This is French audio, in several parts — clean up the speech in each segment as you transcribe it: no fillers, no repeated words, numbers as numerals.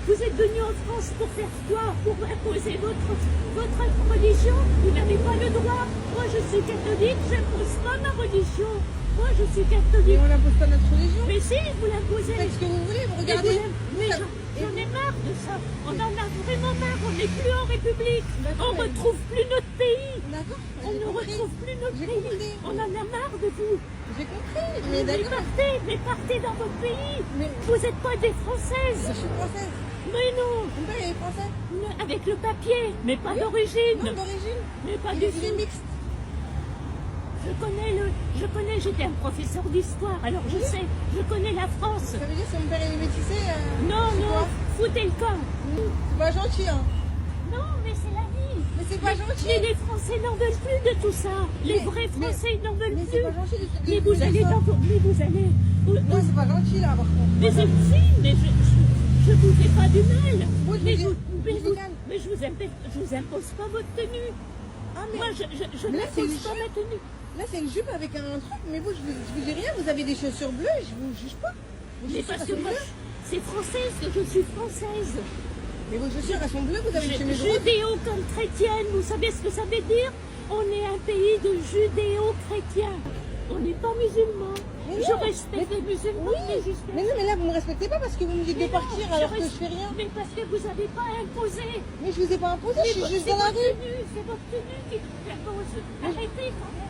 vous êtes venu en France pour faire quoi? Pour imposer votre religion? Vous n'avez pas le droit. Moi, je suis catholique, j'impose pas ma religion. Moi, je suis Mais catholique. on n'impose pas notre religion. Mais si, vous l'imposez. Faites ce que vous voulez, vous Mais regardez. mais j'en ai marre de ça. On en a vraiment marre. On n'est plus en République. D'accord, On ne mais- retrouve plus notre pays. D'accord, On j'ai ne compris. retrouve plus notre J'ai pays. compris. On en a marre de vous. J'ai compris, mais d'accord. Mais partez dans votre pays. Mais Vous n'êtes pas des je Françaises. suis française. Mais non. Mon père il est français. Avec le papier, mais pas Oui. d'origine. Non, d'origine. Mais pas Il du est tout. mixte. J'étais un professeur d'histoire, alors je Oui. sais, je connais la France. Ça veut dire que si mon père il est métissé. Non, c'est non, quoi foutez le camp. C'est pas gentil, hein. Non, mais c'est la vie. Mais c'est pas gentil. Mais les Français n'en veulent plus de tout ça. Les vrais mais- Français n'en veulent Mais c'est plus. pas gentil de Mais vous allez ça. dans vos... Mais vous allez... Non, c'est pas gentil là, par contre. Mais c'est si, mais je vous fais pas du mal. Moi, je mais, vous vous, dis- mais, je vous, vous calme. mais je vous impose pas votre tenue. Ah, mais Moi, je mais là, c'est n'impose une pas ma tenue. là, c'est une jupe avec un truc. Mais vous, je vous dis rien. Vous avez des chaussures bleues, je vous juge pas. Vos Mais chaussures, parce elles que sont moi, bleues. c'est française que je suis française. Mais vos chaussures, elles sont bleues, vous avez une chemise rouge. Judéo comme chrétienne, vous savez ce que ça veut dire? On est un pays de judéo-chrétiens. On n'est pas musulmans. Mais Je non, respecte les musulmans, mais juste. Mais non, mais là, vous me respectez pas parce que vous me dites de Mais non, partir alors que je fais rien. Mais parce que vous n'avez pas imposé. Mais je vous ai pas imposé, je suis C'est juste dans la votre rue. tenue, c'est votre tenue qui vous impose. Arrêtez quand même.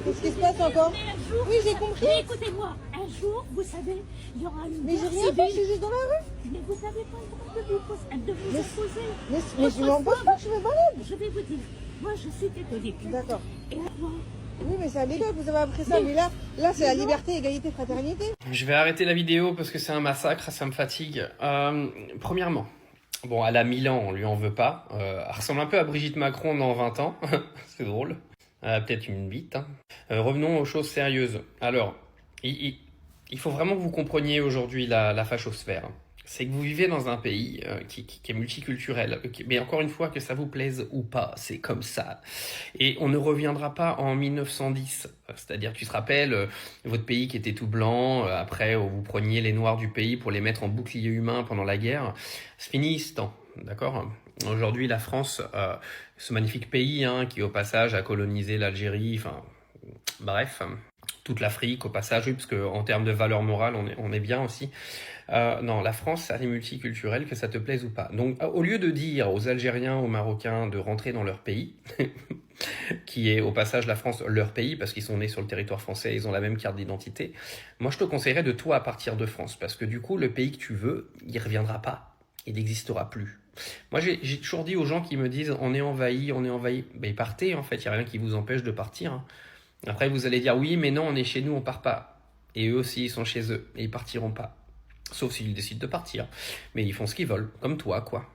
Qu'est-ce qui se passe encore? Mais un jour, Oui, j'ai compris. Mais écoutez-moi, un jour, vous savez, il y aura une Mais j'ai guerre rien fait, je civile. suis juste dans la rue. Mais vous n'avez pas le droit de vous imposer. Mais je m'impose pas, je me balade. Je vais vous dire, moi je suis catholique. D'accord. Et moi, Oui, mais c'est à l'école, vous avez appris ça. Mais là c'est la liberté, égalité, fraternité. Je vais arrêter la vidéo parce que c'est un massacre, ça me fatigue. Premièrement, bon, elle a 1000 ans, on lui en veut pas. Elle ressemble un peu à Brigitte Macron dans 20 ans, c'est drôle. Elle a peut-être une bite. Hein. Revenons aux choses sérieuses. Alors, il faut vraiment que vous compreniez aujourd'hui la fachosphère. C'est que vous vivez dans un pays qui est multiculturel, mais encore une fois, que ça vous plaise ou pas, c'est comme ça. Et on ne reviendra pas en 1910, c'est-à-dire, tu te rappelles, votre pays qui était tout blanc, après vous preniez les noirs du pays pour les mettre en bouclier humain pendant la guerre, c'est fini ce temps, d'accord ? Aujourd'hui, la France, ce magnifique pays qui au passage a colonisé l'Algérie, enfin, bref, toute l'Afrique au passage, oui, parce qu'en termes de valeur morale, on est bien aussi. Non, la France, elle est multiculturelle, que ça te plaise ou pas. Donc, au lieu de dire aux Algériens, aux Marocains de rentrer dans leur pays, qui est au passage la France leur pays, parce qu'ils sont nés sur le territoire français, ils ont la même carte d'identité, moi je te conseillerais de toi à partir de France, parce que du coup, le pays que tu veux, il reviendra pas, il n'existera plus. Moi, j'ai toujours dit aux gens qui me disent « on est envahi », ben partez en fait, il n'y a rien qui vous empêche de partir. Hein. Après, vous allez dire « oui, mais non, on est chez nous, on part pas ». Et eux aussi, ils sont chez eux, et ils partiront pas. Sauf s'ils décident de partir. Mais ils font ce qu'ils veulent, comme toi, quoi.